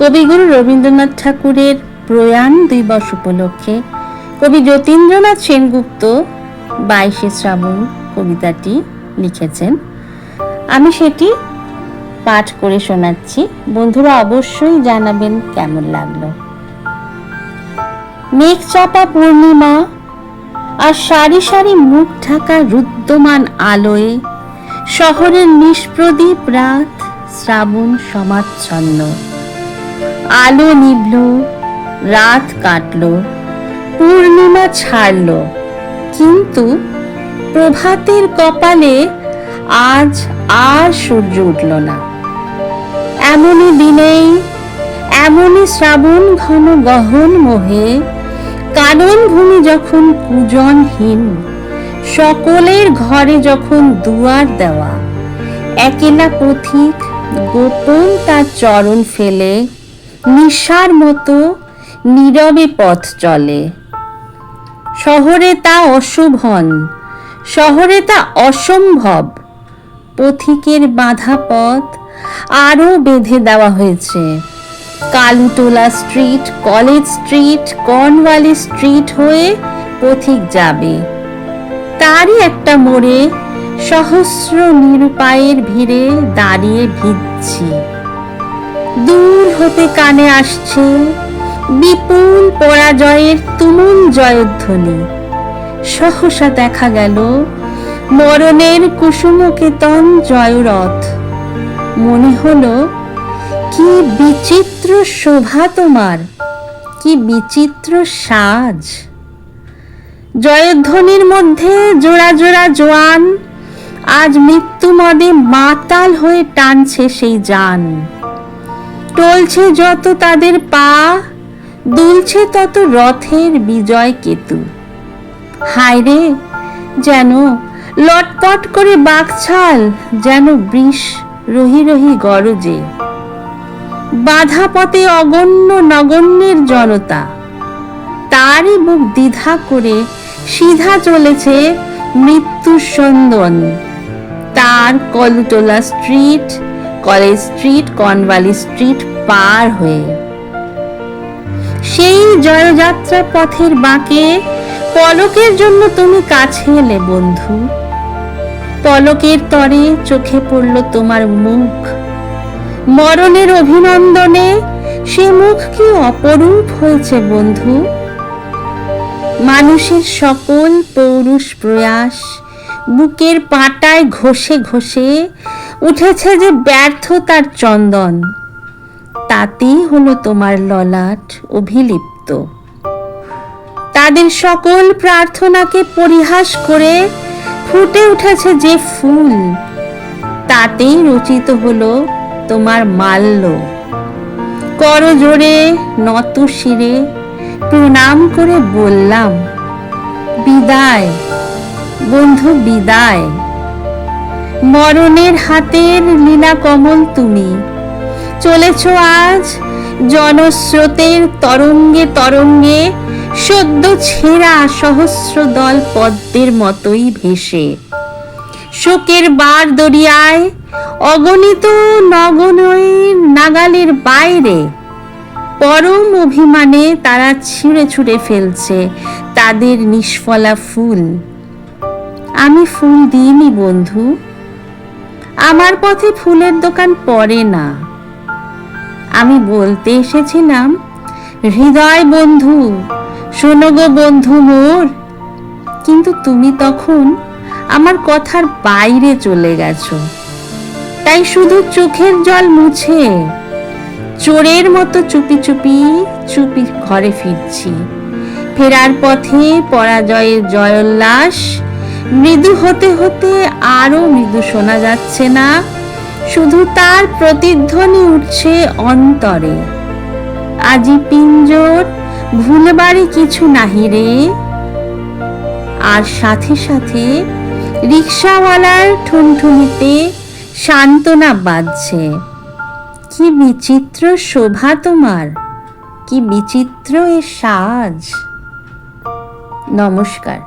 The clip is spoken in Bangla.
কবিগুরু রবীন্দ্রনাথ ঠাকুরের প্রয়াণ দিবস উপলক্ষে কবি যতীন্দ্রনাথ সেনগুপ্ত 22শে শ্রাবণ কবিতাটি লিখেছেন। আমি সেটি পাঠ করে শোনাচ্ছি, বন্ধুরা অবশ্যই জানাবেন কেমন লাগলো। মেঘ চাপা পূর্ণিমা আর সারি সারি মুখ ঢাকা রুদ্ধমান আলোয় শহরের নিষ্প্রদীপ রাত শ্রাবণ সমাচ্ছন্ন। আলো নিভল, রাত কাটল, পূর্ণিমা ছাড়ল, কিন্তু প্রভাতের কপালে আজ আর সূর্য উঠল না। এমনই দিনেই, এমনই শ্রাবণ ঘন গহন মোহে কানন ভূমি যখন কুজনহীন, সকলের ঘরে যখন দুয়ার দেওয়া, একেলা পথিক গোপন তার চরণ ফেলে নিশার মতো নীরবে পথ চলে। শহরে তা অশোভন, শহরে তা অসম্ভব। পথিকের বাঁধা পথ আরো বেঁধে দেওয়া হয়েছে। Kalutola street, college street, Cornwallis street হয়ে পথিক যাবে। তারই একটা মোড়ে সহস্র নিরুপায়ের ভিড়ে দাঁড়িয়ে ভিজছি। দূর হতে কানে আসছে বিপুল পরাজয়ের তুমুল জয়ধ্বনি। সহসা দেখা গেল মরণের কুসুমকেতন জয়রথ। মনে হলো কি বিচিত্র শোভা তোমার, কি বিচিত্র সাজ। জয়ধ্বনির মধ্যে জোড়া জোড়া জোয়ান আজ মৃত্যুমদে মাতাল হয়ে টানছে সেই যান। টলছে যত তাদের পা, দুলছে তত রথের বিজয় কেতু। হায় রে, যেন লটপট করে বাকছাল, যেন বৃষ রহি রহি গরজে। বাধা পথে অগণ্য নগণ্যের জনতা, তারই বুক দ্বিধা করে সিধা চলেছে মৃত্যুর সন্দন। তার Kolutola street, college street, Cornwallis street পার হয়ে সেই জয়যাত্রা পথের বাঁকে পলকের জন্য তুমি কাছে এলে বন্ধু। পলকের তরে চোখে পড়ল তোমার মুখ। মরণের অভিনন্দনে সে মুখ কি অপরূপ হয়েছে বন্ধু। মানুষের সকল পৌরুষ প্রয়াস বুকের পাটায় ঘষে ঘষে উঠেছে যে ব্যর্থতার চন্দন। তাতেই হলো তোমার ললাট অভিলিপ্ত। তাদের সকল প্রার্থনাকে পরিহাস করে ফুটে উঠেছে যে ফুল, তাতেই রচিত হলো তোমার মাল্য। করজোড়ে নত শিরে প্রণাম করে বললাম, বিদায় বন্ধু, বিদায়। মরণের হাতের লীলা কমল তুমি চলেছ আজ জনস্রোতের তরঙ্গে তরঙ্গে সদ্য ছেঁড়া সহস্র দল পদ্মের মতোই ভেসে। শোকের বার দরিয়ায় অগণিত নগণের নাগালের বাইরে পরম অভিমানে তারা ছিঁড়ে ছুঁড়ে ফেলছে তাদের নিষ্ফলা ফুল। আমি ফুল দিইনি বন্ধু, আমার পথে ফুলের দোকান পড়ে না। আমি বলতে এসেছিলাম, হৃদয় বন্ধু, শোনো গো বন্ধু মোর। কিন্তু তুমি তখন আমার কথার বাইরে চলে গেছো। তাই শুধু চোখের জল মুছে চোরের মতো চুপি চুপি চুপি ঘরে ফিরছি। ফেরার পথে পরাজয়ের জয়োল্লাস মৃদু হতে হতে আরো মৃদু শোনা যাচ্ছে না, শুধু তার প্রতিধ্বনি উঠছে অন্তরে। আজি পিঞ্জর ভুলবারই কিছু নাহি রে। আর সাথে সাথে রিক্সাওয়ালার ঠুনঠুনিতে সান্ত্বনা বাজছে। কি বিচিত্র শোভা তোমার, কি বিচিত্র এ সাজ। নমস্কার।